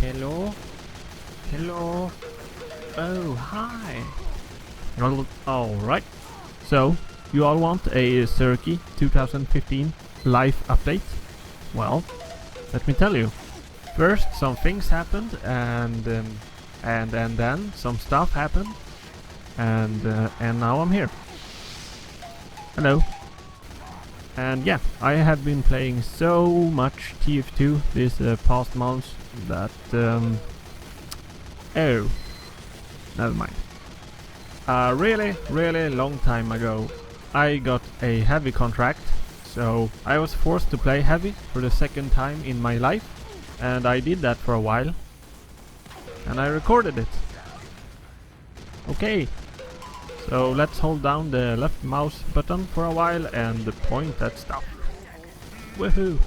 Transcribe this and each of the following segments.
Hello? Hello? Oh, hi. Alright. So, you all want a Circuit 2015 life update? Well, let me tell you. First, some things happened, and then some stuff happened, and now I'm here. Hello. And yeah, I have been playing so much TF2 this past months that oh, never mind. A really long time ago, I got a heavy contract, so I was forced to play heavy for the second time in my life, and I did that for a while, and I recorded it. Okay, so let's hold down the left mouse button for a while and point at stuff. Woohoo!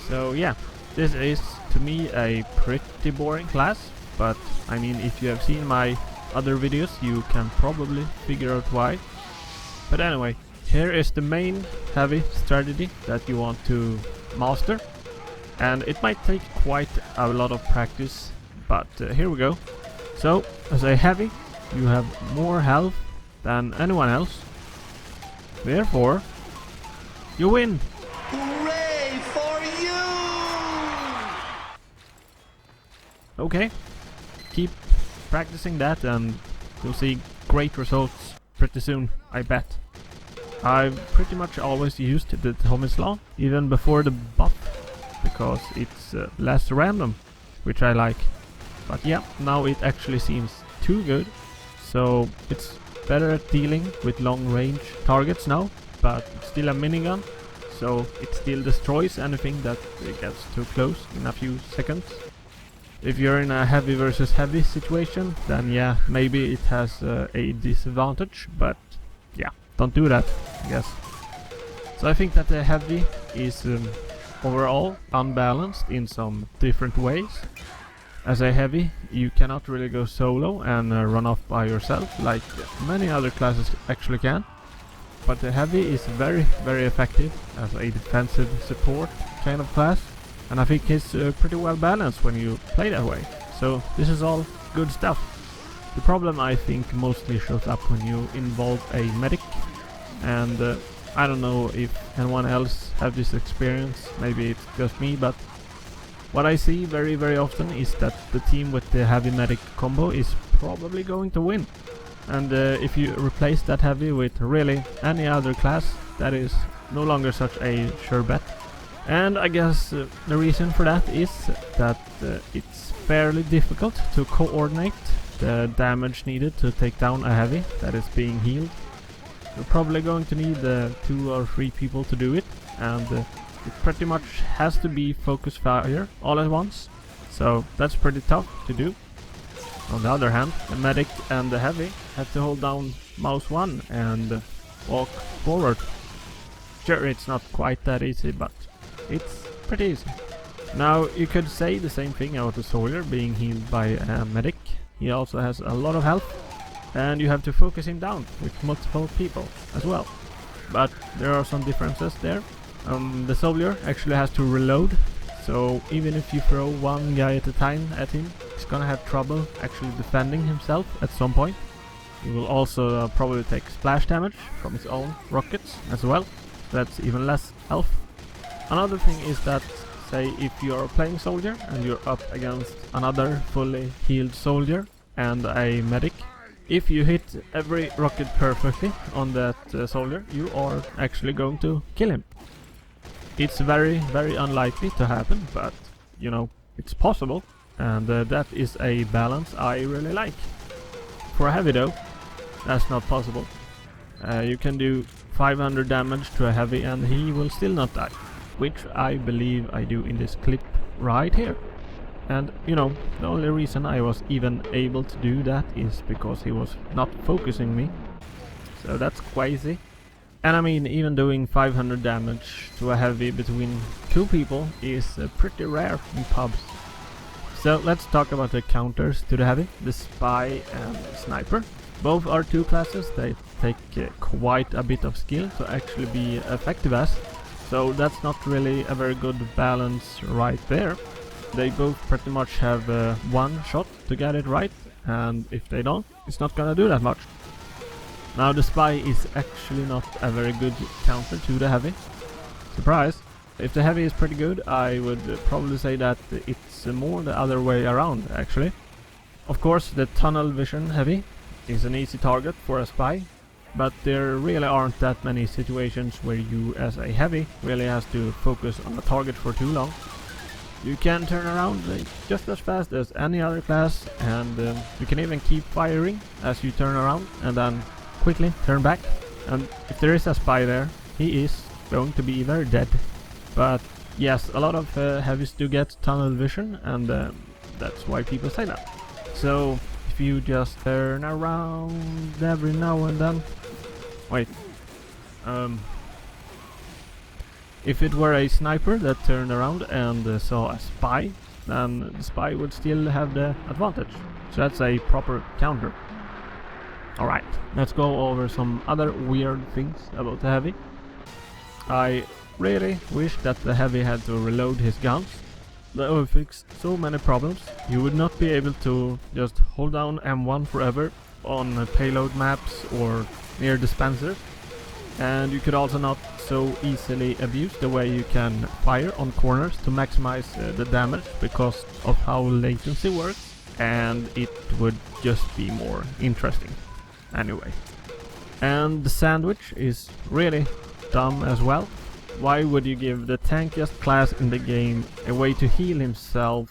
So yeah, this is to me a pretty boring class, but I mean, if you have seen my other videos you can probably figure out why. But anyway, here is the main heavy strategy that you want to master, and it might take quite a lot of practice, but here we go. So, as a heavy, you have more health than anyone else, therefore you win! Hooray for you! Okay, keep practicing that and you'll see great results pretty soon, I bet. I've pretty much always used the Tomislav, even before the buff, because it's less random, which I like. But yeah, now it actually seems too good, so it's better at dealing with long range targets now, but it's still a minigun, so it still destroys anything that gets too close in a few seconds. If you're in a heavy versus heavy situation, then yeah, maybe it has a disadvantage, but yeah, don't do that, I guess. So I think that the heavy is overall unbalanced in some different ways. As a heavy, you cannot really go solo and run off by yourself like many other classes actually can. But the heavy is very effective as a defensive support kind of class. And I think it's pretty well balanced when you play that way. So this is all good stuff. The problem I think mostly shows up when you involve a medic. And I don't know if anyone else have this experience, maybe it's just me, but what I see very often is that the team with the heavy medic combo is probably going to win. And if you replace that heavy with really any other class, that is no longer such a sure bet. And I guess the reason for that is that it's fairly difficult to coordinate the damage needed to take down a heavy that is being healed. You're probably going to need 2 or 3 people to do it, and it pretty much has to be focus fire all at once, so that's pretty tough to do. On the other hand, the medic and the heavy have to hold down mouse 1 and walk forward. Sure, it's not quite that easy, but it's pretty easy. Now, you could say the same thing about the soldier being healed by a medic. He also has a lot of health, and you have to focus him down with multiple people as well. But there are some differences there. The soldier actually has to reload, so even if you throw one guy at a time at him, he's gonna have trouble actually defending himself at some point. He will also probably take splash damage from his own rockets as well, so that's even less health. Another thing is that, say if you're playing soldier and you're up against another fully healed soldier and a medic, if you hit every rocket perfectly on that soldier, you are actually going to kill him. It's very unlikely to happen, but you know, it's possible, and that is a balance I really like. For a heavy though, that's not possible. You can do 500 damage to a heavy and he will still not die, which I believe I do in this clip right here. And you know, the only reason I was even able to do that is because he was not focusing me, so that's crazy. And I mean, even doing 500 damage to a heavy between 2 people is pretty rare in pubs. So let's talk about the counters to the heavy, the spy and sniper. Both are 2 classes, they take quite a bit of skill to actually be effective as. So that's not really a very good balance right there. They both pretty much have one shot to get it right, and if they don't, it's not gonna do that much. Now the spy is actually not a very good counter to the heavy. Surprise! If the heavy is pretty good, I would probably say that it's more the other way around actually. Of course, the tunnel vision heavy is an easy target for a spy, but there really aren't that many situations where you as a heavy really has to focus on a target for too long. You can turn around just as fast as any other class, and you can even keep firing as you turn around and then quickly turn back. And if there is a spy there, he is going to be very dead. But yes, a lot of heavies do get tunnel vision, and that's why people say that. So if you just turn around every now and then... Wait. If it were a sniper that turned around and saw a spy, then the spy would still have the advantage. So that's a proper counter. Alright, let's go over some other weird things about the heavy. I really wish that the heavy had to reload his guns. That would fix so many problems. You would not be able to just hold down M1 forever on payload maps or near dispensers. And you could also not so easily abuse the way you can fire on corners to maximize the damage because of how latency works, and it would just be more interesting anyway. And the sandwich is really dumb as well. Why would you give the tankiest class in the game a way to heal himself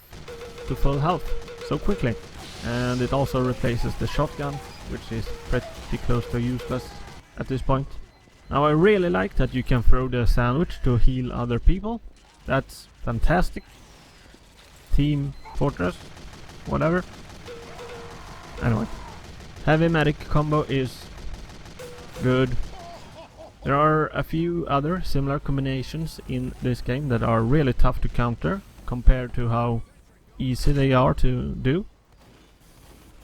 to full health so quickly? And it also replaces the shotgun, which is pretty close to useless at this point. Now I really like that you can throw the sandwich to heal other people. That's fantastic. Team Fortress, whatever. Anyway, heavy medic combo is good. There are a few other similar combinations in this game that are really tough to counter compared to how easy they are to do.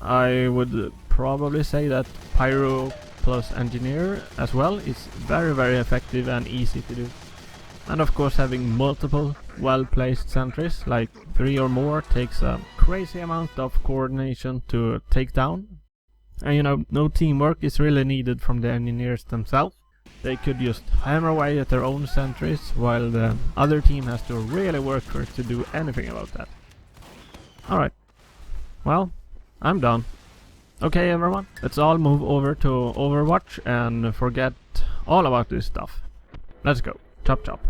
I would probably say that Pyro plus Engineer as well is very effective and easy to do. And of course having multiple well-placed sentries, like 3 or more, takes a crazy amount of coordination to take down. And you know, no teamwork is really needed from the engineers themselves. They could just hammer away at their own sentries, while the other team has to really work for it to do anything about that. Alright, well, I'm done. Okay everyone, let's all move over to Overwatch and forget all about this stuff. Let's go, chop chop.